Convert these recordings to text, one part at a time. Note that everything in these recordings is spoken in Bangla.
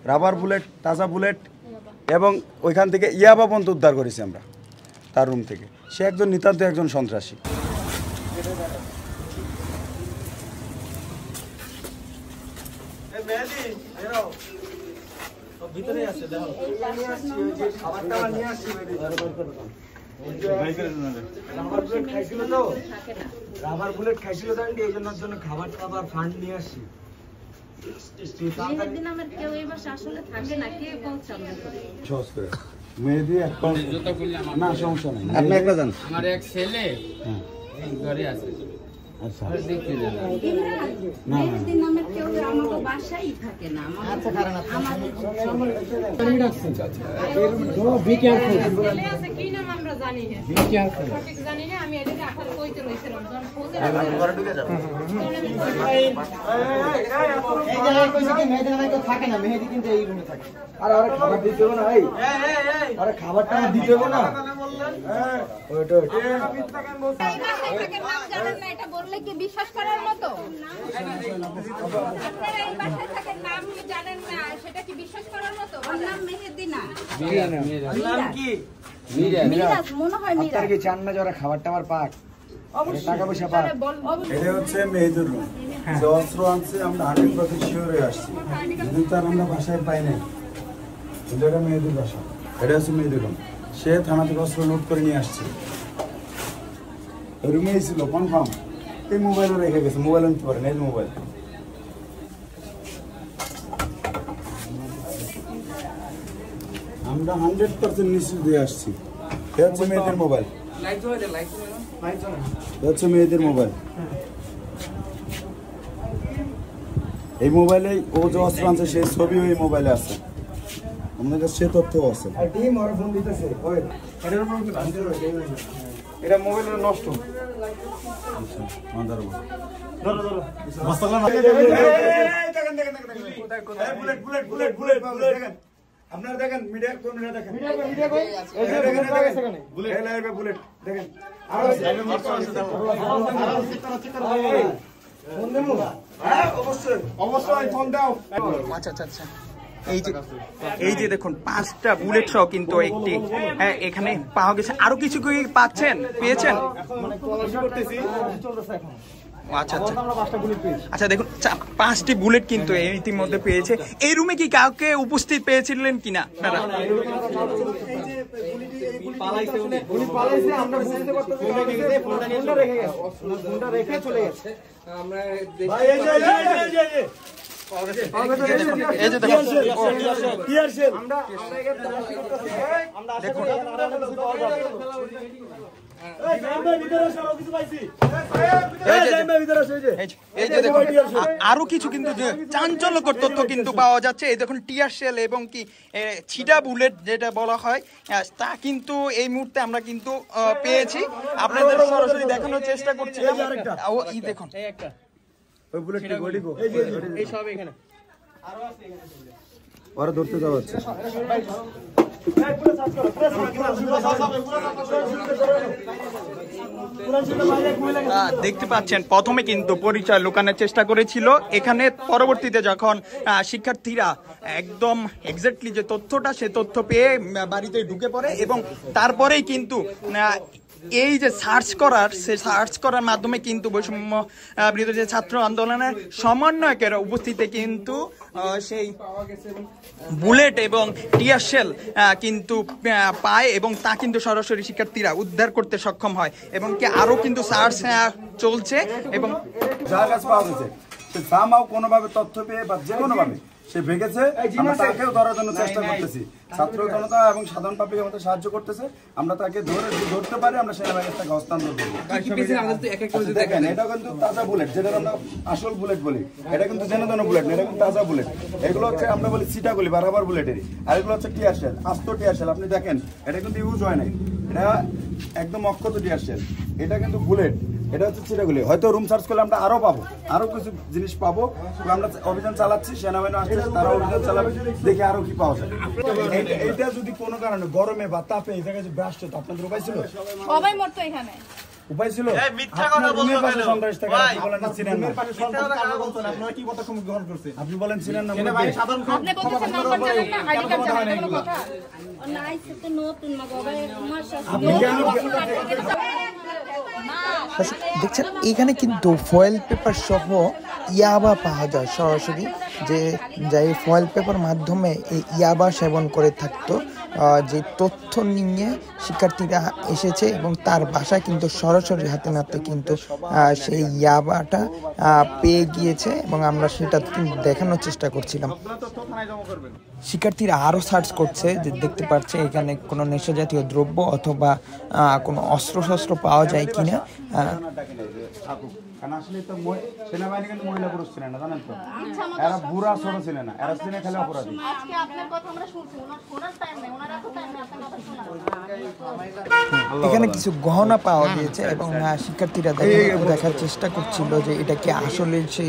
রাবার বুলেট, তাজা বুলেট এবং ওইখান থেকে ইয়াবা পর্যন্ত উদ্ধার করেছি আমরা তার রুম থেকে। সে একজন নিতান্ত একজন সন্ত্রাসী। রাবার বুলেট খাইছিল তো এই জন্য খাবার খাবার ফান্ড নিয়ে আসছি। মেহেদি না সমস্যা নাই, আপনি একটা জান। আমার এক ছেলে ঘরে আছে। আচ্ছা মেহেদি কিন্তু এই রুমে থাকে। আর খাবার দিতে হবে না ভাই, আরে খাবারটা দিতে হবে না। বিশ্বাস করার মতো আপনারা এই বাসায় থাকেন, নাম জানেন না, সেটা কি বিশ্বাস করার মতো? ওর নাম মেহেদি না, নাম কি? মিরাজ মনে হয়। মিরাজ আপনারা কি চান না যারা খাবার টাবার পাক, টাকা পয়সা পাক? এটা হচ্ছে মেহেদির রুম। যে অস্ত্র আনছে আমরা 100% শিওর হয়ে আসছি, কিন্তু তার আমরা বাসায় পাই নাই। কিন্তু এটা মেহেদির বাসা, এটা হচ্ছে মেহেদির রুম। সে থানা থেকে অস্ত্র লোড করে নিয়ে আসছে, রুমেই ছিল কনফার্ম। এই মোবাইলও রেখে গেছে, মোবাইল নিতে পারেন, এই মোবাইল। আমরা 100% নিশ্চিত দিয়ে আসছি। এটা হচ্ছে মেয়েদের মোবাইল, হচ্ছে মেয়েদের মোবাইল। এই মোবাইলে ও যে অস্ত্র আনছে সেই ছবিও এই মোবাইলে আছে, আমাদের কাছে সে তথ্য আছে। এটা মোবাইলটা নষ্ট। আপনারা দেখেন, মিডিয়া কর্মীরা দেখেন, বুলেট দেখেন। অবশ্যই ফোন দাও। আচ্ছা আচ্ছা আচ্ছা, এই যে দেখুন 5টা বুলেট সহ কিন্তু একটি এখানে পাওয়া গেছে। আরো কিছু কি পেয়েছেন? আচ্ছা আচ্ছা আচ্ছা, দেখুন 5টি বুলেট কিন্তু ইতিমধ্যে পেয়েছে। এই রুমে কি কাউকে উপস্থিত পেয়েছিলেন কিনা আপনারা? আরো কিছু কিন্তু চাঞ্চল্যকর তথ্য কিন্তু পাওয়া যাচ্ছে। এই দেখুন টিয়ার শেল এবং কি ছিটা বুলেট যেটা বলা হয় তা কিন্তু এই মুহূর্তে আমরা কিন্তু পেয়েছি। আপনাদের সরাসরি দেখানোর চেষ্টা করছি। দেখুন ওরা ধরতে যাওয়া হচ্ছে। দেখতে পাচ্ছেন প্রথমে কিন্তু পরিচয় লুকানোর চেষ্টা করেছিল এখানে, পরবর্তীতে যখন শিক্ষার্থীরা একদম এক্স্যাক্টলি যে তথ্যটা সে তথ্য পেয়ে বাড়িতে ঢুকে পড়ে এবং তারপরেই কিন্তু এই যে সার্চ করার মাধ্যমে কিন্তু বৈষম্য বিরোধী যে ছাত্র আন্দোলনের সমন্বয়কের উপস্থিতিতে কিন্তু সেই বুলেট এবং টিয়ার শেল কিন্তু পায় এবং তা কিন্তু সরাসরি শিক্ষার্থীরা উদ্ধার করতে সক্ষম হয় এবং কি আরো কিন্তু সার্চ চলছে এবং যার কাছে পাওয়া গেছে সে সামাও কোনোভাবে তথ্য পেয়ে বা যে কোনোভাবে সে ভেঙেছে, আমরা তাকেও ধরার জন্য চেষ্টা করতেছি। ছাত্র জনতা এবং সাধারণ পাবলিক আমাদের সাহায্য করতেছে, আমরা তাকে ধরতে পারি, আমরা সেনাবাহিনীর তাকে হস্তান্তর করবো। দেখেন এটা কিন্তু তাজা বুলেট, যেটা আমরা আসল বুলেট বলি, এটা কিন্তু যেন তেন বুলেট না, এটা কিন্তু তাজা বুলেট। এগুলো হচ্ছে আমরা বলি সিটাগুলি বা রাবার বুলেটেরই, আর এগুলো হচ্ছে টিয়ার শেল, আস্ত টিয়ার শেল। আপনি দেখেন এটা কিন্তু ইউজ হয় নাই, এটা একদম অক্ষত টিয়ার শেল, এটা কিন্তু বুলেট। এটা হচ্ছে চিটাগুলি। হয়তো রুম সার্চ করলে আমরা আরো পাবো, আরো কিছু জিনিস পাবো। আমরা অভিযান চালাচ্ছি, সেনাবাহিনী আসছে, তারা অভিযান চালাবে, দেখি আরো কি পাওয়া যায়। এটা যদি কোনো কারণে গরমে বা তাপে এই জায়গায় ব্রাস্ট হতো, আপনাদের উপায় ছিল? সবাই মরতো এখানে। উপায় ছিল আপনার রুমের পাশে সন্ত্রাস থাকে আপনি বলেন না চিনেন না আপনি বলেন চিনেন না আপনি বলতেছেন নাম্বার জানেন না আইডি কার্ড জানেন না কোনো কথা না আইছে তো নতুন না বাবা আমার দেখছেন এখানে কিন্তু ফয়েল পেপার সহ ইয়াবা পাওয়া যায় সরাসরি, যে যাই ফয়েল পেপার মাধ্যমে এই ইয়াবা সেবন করে থাকতো, যে তথ্য নিয়ে শিক্ষার্থীরা এসেছে এবং তার বাসায় কিন্তু সরাসরি হাতে নাতে কিন্তু সেই ইয়াবাটা পেয়ে গিয়েছে এবং আমরা সেটা দেখানোর চেষ্টা করছিলাম। শিক্ষার্থীরা আরও সার্চ করছে, যে দেখতে পাচ্ছে এখানে কোনো নেশা জাতীয় দ্রব্য অথবা কোনো অস্ত্রশস্ত্র পাওয়া যায় কিনা। আসলে তো সেনাবাহিনী কিন্তু মহিলা পুরুষ ছিলেন না, জানেন তো, এরা বুড়া ছোট ছিলেন না, এরা ছিলেন খালি অপরাধী। আজকে আপনার কথা আমরা শুনছি, ওনার টাইম নেই, ওনারা তো টাইম নেই আপনার কথা শোনা। এখানে কিছু গহনা পাওয়া গিয়েছে এবং শিক্ষার্থীরা দেখার চেষ্টা করছিল যে এটা কি আসলে সে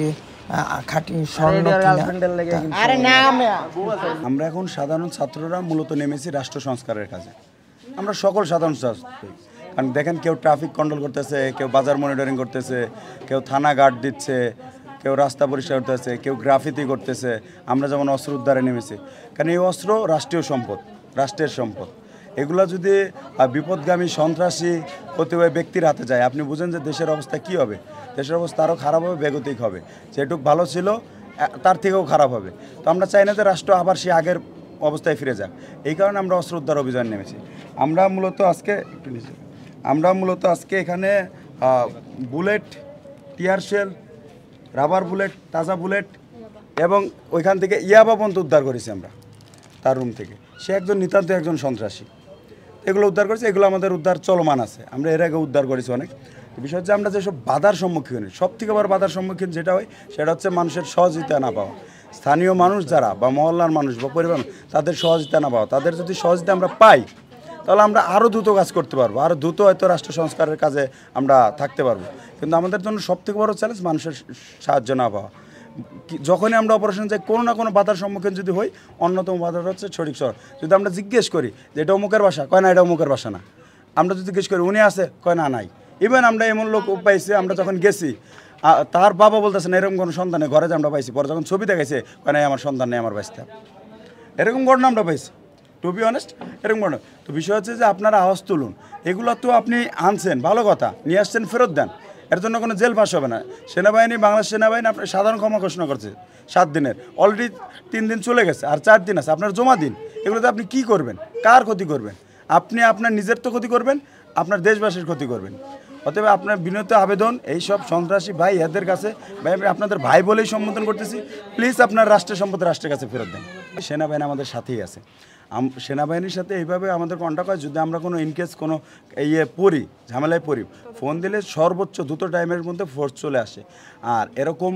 খাঁটি স্বর্ণ কিনা। আমরা এখন সাধারণ ছাত্ররা মূলত নেমেছি রাষ্ট্র সংস্কারের কাজে। আমরা সকল সাধারণ ছাত্র, কারণ দেখেন কেউ ট্রাফিক কন্ট্রোল করতেছে, কেউ বাজার মনিটরিং করতেছে, কেউ থানা গার্ড দিচ্ছে, কেউ রাস্তা পরিষ্কার করতেছে, কেউ গ্রাফিতি করতেছে। আমরা যেমন অস্ত্র উদ্ধারে নেমেছি, কারণ এই অস্ত্র রাষ্ট্রীয় সম্পদ, রাষ্ট্রের সম্পদ। এগুলো যদি বিপদগামী সন্ত্রাসী প্রতিভায় ব্যক্তির হাতে যায়, আপনি বুঝেন যে দেশের অবস্থা কী হবে। দেশের অবস্থা আরও খারাপ হবে, বেগতিক হবে। যেটুক ভালো ছিল তার থেকেও খারাপ হবে। তো আমরা চাই না যে রাষ্ট্র আবার সে আগের অবস্থায় ফিরে যাক। এই কারণে আমরা অস্ত্র উদ্ধার অভিযান নেমেছি। আমরা মূলত আজকে এখানে bullet, tear shell, rubber bullet, তাজা বুলেট এবং ওইখান থেকে ইয়াবা পর্যন্ত উদ্ধার করেছি আমরা তার রুম থেকে। সে একজন নিতান্ত একজন সন্ত্রাসী। এগুলো উদ্ধার করেছি, এগুলো আমাদের উদ্ধার চলমান আছে। আমরা এর আগে উদ্ধার করেছি অনেক। বিষয় হচ্ছে আমরা যেসব বাধার সম্মুখীন হই, সব থেকে বড় বাধার সম্মুখীন যেটা হয় সেটা হচ্ছে মানুষের সহযোগিতা না পাওয়া। স্থানীয় মানুষ যারা বা মহল্লার মানুষ বা পরিবার, তাদের সহযোগিতা না পাওয়া। তাদের যদি সহযোগিতা আমরা পাই তাহলে আমরা আরও দ্রুত কাজ করতে পারবো, আরও দ্রুত হয়তো রাষ্ট্র সংস্কারের কাজে আমরা থাকতে পারবো। কিন্তু আমাদের জন্য সবথেকে বড় চ্যালেঞ্জ মানুষের সাহায্য না পাওয়া। যখনই আমরা অপারেশন যাই কোনো না কোনো বাধার সম্মুখীন যদি হই, অন্যতম বাধাটা হচ্ছে সঠিক শহর। যদি আমরা জিজ্ঞেস করি যে এটা অমুকের বাসা, কয় না এটা অমুকের বাসা না। আমরা যদি জিজ্ঞেস করি উনি আছে, কয় না নাই। ইভেন আমরা এমন লোক পাইছি, আমরা যখন গেছি তার বাবা বলতেছে না এরকম কোনো সন্তানের ঘরে যে আমরা পাইছি, পরে যখন ছবি দেখাইছে কয় না আমার সন্তান নেই, আমার বাঁচতে। এরকম ঘটনা আমরা পাইছি, টু বি অনেস্ট, এরকম ঘটনা। তো বিষয় হচ্ছে যে আপনারা আওয়াজ তুলুন। এগুলো তো আপনি আনছেন, ভালো কথা, নিয়ে আসছেন, ফেরত দেন। এর জন্য কোনো জেল পাস হবে না। সেনাবাহিনী, বাংলাদেশ সেনাবাহিনী আপনার সাধারণ ক্ষমা ঘোষণা করছে 7 দিনের, অলরেডি 3 দিন চলে গেছে, আর 4 দিন আছে। আপনার জমা দিন। এগুলোতে আপনি কি করবেন? কার ক্ষতি করবেন? আপনি আপনার নিজের তো ক্ষতি করবেন, আপনার দেশবাসীর ক্ষতি করবেন। অতএব আপনার বিনীত আবেদন এইসব সন্ত্রাসী ভাই এদের কাছে, ভাই আমি আপনাদের ভাই বলেই সম্বোধন করতেছি, প্লিজ আপনার রাষ্ট্রের সম্পদ রাষ্ট্রের কাছে ফেরত দেন। সেনাবাহিনী আমাদের সাথেই আছে। সেনাবাহিনীর সাথে এইভাবে আমাদের কন্ট্যাক্ট হয়। যদি আমরা কোনো ইনকেস কোনো পড়ি, ঝামেলায় পড়ি, ফোন দিলে সর্বোচ্চ দ্রুত টাইমের মধ্যে ফোর্স চলে আসে। আর এরকম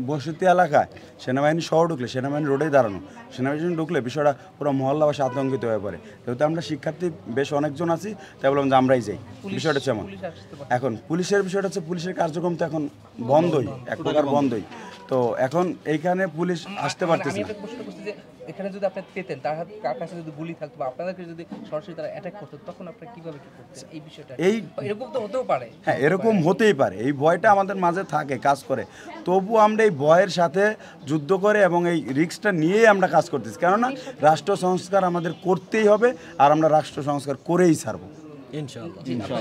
বসতি এলাকায় সেনাবাহিনী শহর ঢুকলে, সেনাবাহিনী রোডেই দাঁড়ানো, সেনাবাহিনী ঢুকলে বিষয়টা পুরো মহল্লাবাসী আতঙ্কিত হয়ে পড়ে। যেহেতু আমরা শিক্ষার্থী বেশ অনেকজন আছি, তাই বললাম যে আমরাই যাই। বিষয়টা হচ্ছে এমন। এখন পুলিশের বিষয়টা হচ্ছে পুলিশের কার্যক্রম তো এখন বন্ধই, এক প্রকার বন্ধই। তো এখন এইখানে পুলিশ আসতে পারতেছে না। এখানে যদি আপনি পেতেন, তার কাছে যদি গুলি থাকতো বা আপনাদেরকে যদি সরাসরি তারা অ্যাটাক করতো, তখন আপনারা কিভাবে কি করতেন? এই বিষয়টা এরকম তো হতেও পারে। হ্যাঁ, এরকম হতেই পারে। এই ভয়টা আমাদের মাঝে থাকে, কাজ করে। তবু আমরা এই ভয়ের সাথে যুদ্ধ করে এবং এই রিস্কটা নিয়েই আমরা কাজ করতেছি। কেননা রাষ্ট্র সংস্কার আমাদের করতেই হবে, আর আমরা রাষ্ট্র সংস্কার করেই ছাড়বো ইনশাআল্লাহ।